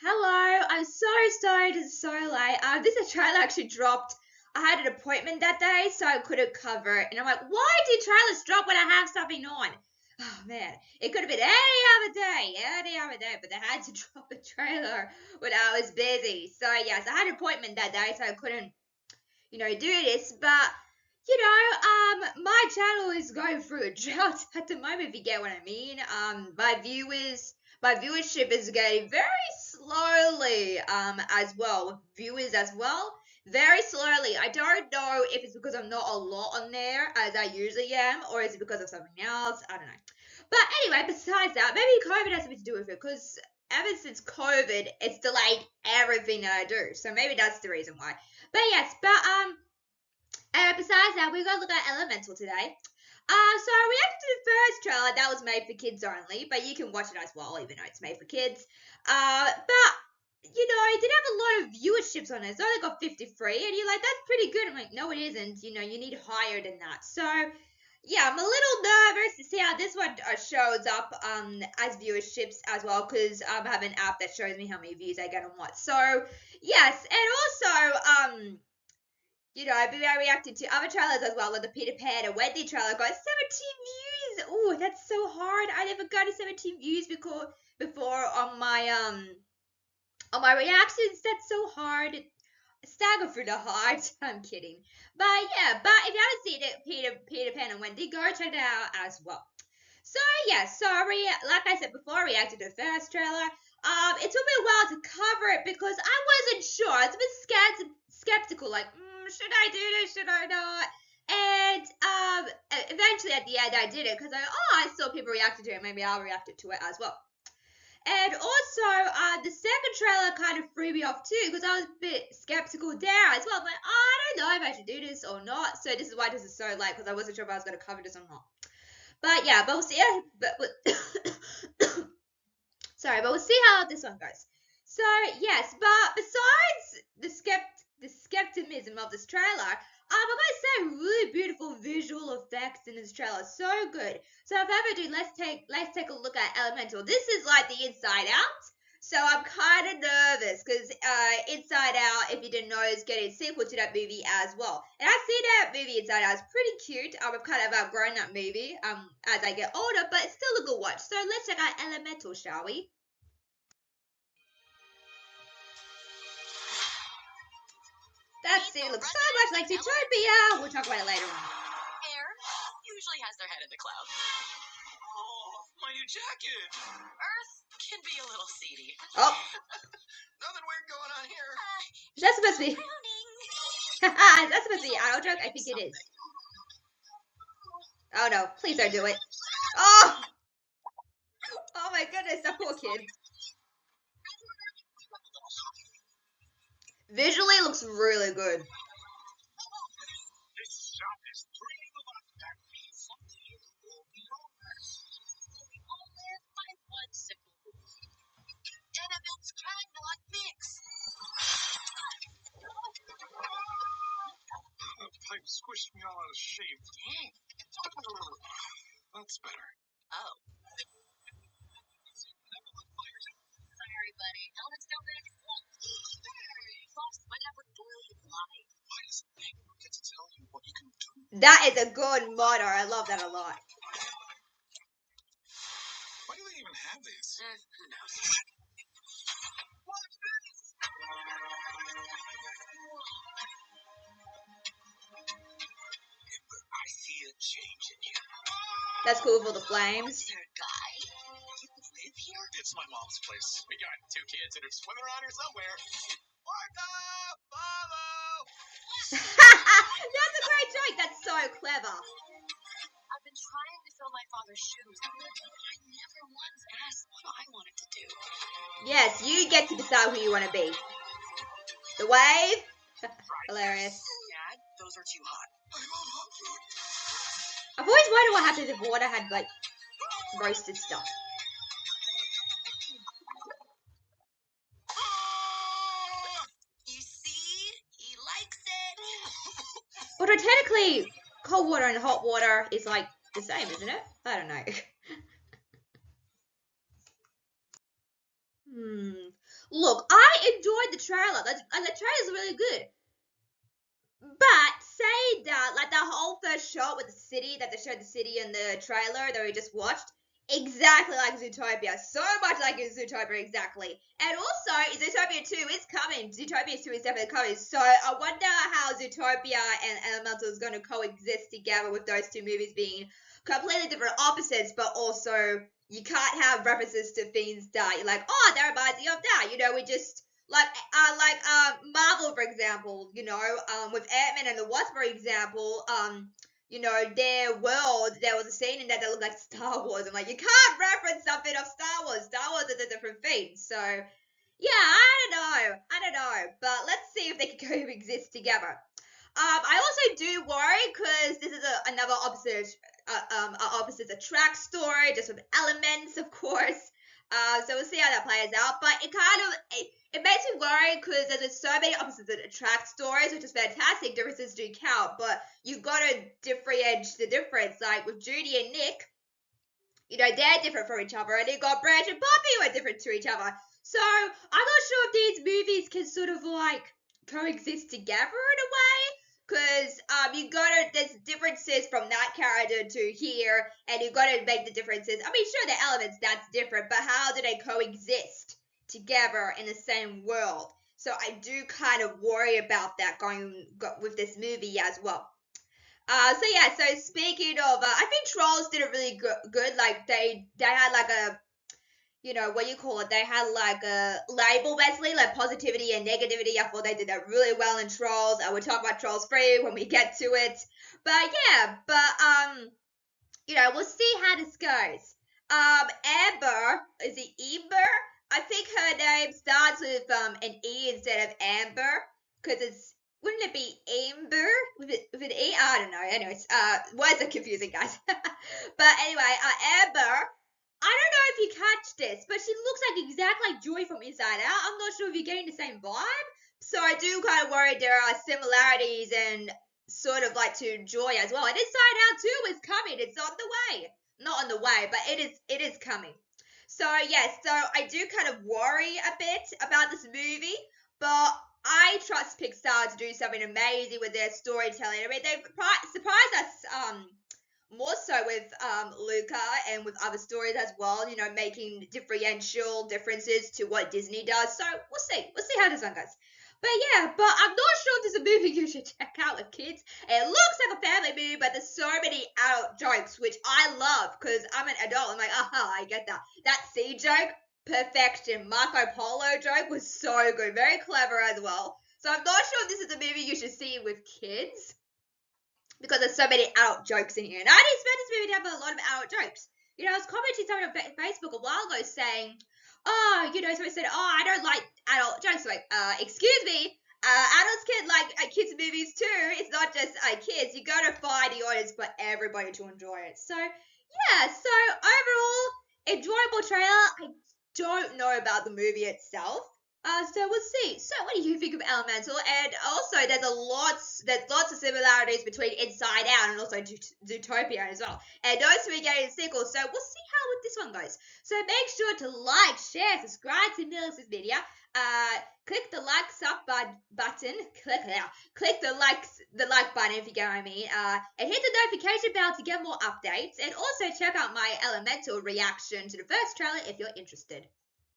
Hello, I'm so sorry it's so late. This trailer actually dropped. I had an appointment that day, so I couldn't cover it. And I'm like, why do trailers drop when I have something on? Oh man, it could have been any other day, but they had to drop a trailer when I was busy. So yes, I had an appointment that day, so I couldn't, do this. But my channel is going through a drought at the moment, if you get what I mean. My viewership is getting very slowly, as well. Viewers as well, very slowly. I don't know if it's because I'm not a lot on there as I usually am, or is it because of something else? I don't know. But anyway, besides that, maybe COVID has something to do with it, because ever since COVID, it's delayed everything that I do. So maybe that's the reason why. But yes, besides that, we're gonna look at Elemental today. So I reacted to the first trailer that was made for kids only, but you can watch it as well, even though it's made for kids. But it did have a lot of viewerships on it. It's only got 53, and you're like, that's pretty good. I'm like, no, it isn't. You need higher than that. So yeah, I'm a little nervous to see how this one shows up as viewerships as well, because I have an app that shows me how many views I get on what. So yes, and also I reacted to other trailers as well, like the Peter Pan and Wendy trailer got 17 views. Oh, that's so hard. I never got a 17 views before on my reactions. That's so hard. Stagger through the heart. I'm kidding. But yeah, but if you haven't seen it, Peter Pan and Wendy, go check it out as well. So yeah, sorry. Like I said before, I reacted to the first trailer. It took me a while to cover it because I wasn't sure. I was a bit skeptical, like, should I do this? Should I not? And eventually at the end I did it because I saw people reacting to it. Maybe I'll react to it as well. And also, the second trailer kind of threw me off too because I was a bit skeptical there as well. I'm like, I don't know if I should do this or not. So this is why this is so late, because I wasn't sure if I was going to cover this or not. But yeah, but we'll see. Sorry, but we'll see how this one goes. So yes, but besides the skepticism of this trailer, I gotta say, really beautiful visual effects in this trailer, so good. So if ever do, let's take a look at Elemental. This is like the Inside Out. So I'm kind of nervous because Inside Out, if you didn't know, is getting a sequel to that movie as well. And I've seen that movie Inside Out. It's pretty cute. I've kind of outgrown that movie as I get older, but it's still a good watch. So let's check out Elemental, shall we? That scene looks so much like Zootopia. We'll talk about it later on. Air usually has their head in the clouds. Oh, my new jacket. Earth can be a little seedy. Oh. Nothing weird going on here. Is that supposed to be? Is that supposed to be an idle joke? I think it is. Oh no, please don't do it. Oh! Oh my goodness, that poor kid. Visually looks really good. This shop is dreaming of us. That means someday it will be ours. We all live by one simple rule. Elements cannot mix. The pipe squished me all out of shape. Dang. That's better. Oh. Sorry, buddy. Elements don't mix. Boss, my dad would boil you alive. Why does Magma get to tell you what you can do? That is a good motto. I love that a lot. Why do they even have these? Who knows? Watch this! Ember, I see a change in you. That's cool for the flames. Is there a guy? You live here? It's my mom's place. We got 2 kids that are swimming around here somewhere. Martha! Follow! That's a great joke. That's so clever. I've been trying to fill my father's shoes. I never once asked what I wanted to do. Yes, you get to decide who you want to be. The wave? Hilarious. Dad, those are too hot. I love hot food. I've always wondered what happens if water had, like, roasted stuff. You see? He likes it. Although technically, cold water and hot water is, like, the same, isn't it? I don't know. Look, I enjoyed the trailer. The trailer's really good. But say that, like the whole first shot with the city that they showed the city in the trailer that we just watched, exactly like Zootopia. So much like Zootopia, exactly. And also, Zootopia 2 is coming. Zootopia 2 is definitely coming. So I wonder how Zootopia and Elemental is going to coexist together with those two movies being completely different opposites, but also you can't have references to things that you're like, oh, that reminds me of that. We just Marvel, for example, with Ant-Man and the Wasp, for example, their world, there was a scene in that looked like Star Wars. I'm like, you can't reference something of Star Wars. Star Wars is a different thing. So, yeah, I don't know. But let's see if they can coexist together. I also do worry because this is another opposites attract story, just with elements, of course. So we'll see how that plays out. But it makes me worry because there's so many opposites that attract stories, which is fantastic. Differences do count, but you've got to differentiate the difference. Like with Judy and Nick, they're different from each other, and you got Branch and Poppy who are different to each other. So I'm not sure if these movies can sort of like coexist together in a way. Because there's differences from that character to here, and you gotta make the differences. I mean, sure, the elements, that's different, but how do they coexist together in the same world? So I do kind of worry about that going with this movie as well. So speaking of, I think Trolls did a really good. Like they had like a, what do you call it? They had like a label basically, like positivity and negativity. I thought they did that really well in Trolls. I will talk about Trolls 3 when we get to it. But yeah, we'll see how this goes. Amber, is it Ember? I think her name starts with an E instead of Amber, because wouldn't it be Amber with an E? I don't know. Anyways, words are confusing, guys. But anyway, Amber. I don't know if you catch this, but she looks like exactly like Joy from Inside Out. I'm not sure if you're getting the same vibe. So I do kind of worry there are similarities and sort of like to Joy as well. And Inside Out 2 is coming. It's on the way. Not on the way, but it is coming. So yes, so I do kind of worry a bit about this movie, but I trust Pixar to do something amazing with their storytelling. I mean, they've surprised us more so with Luca and with other stories as well, making differential differences to what Disney does. So we'll see. We'll see how this one goes. But yeah, but I'm not sure if this is a movie you should check out with kids. It looks like a family movie, but there's so many adult jokes, which I love because I'm an adult. I'm like, I get that. That sea joke, perfection. Marco Polo joke was so good. Very clever as well. So I'm not sure if this is a movie you should see with kids because there's so many adult jokes in here. And I didn't expect this movie to have a lot of adult jokes. I was commenting something on Facebook a while ago saying, so I said, I don't like adult jokes. Like, excuse me, adults can like kids' movies too. It's not just kids. You gotta find the audience for everybody to enjoy it. So, yeah, so overall, enjoyable trailer. I don't know about the movie itself. So we'll see. So what do you think of Elemental? And also, there's lots of similarities between Inside Out and also Zootopia as well. And those two are getting sequels, so we'll see how this one goes. So make sure to like, share, subscribe to this video. Click the button. Click the like button if you get what I mean. And hit the notification bell to get more updates. And also check out my Elemental reaction to the first trailer if you're interested.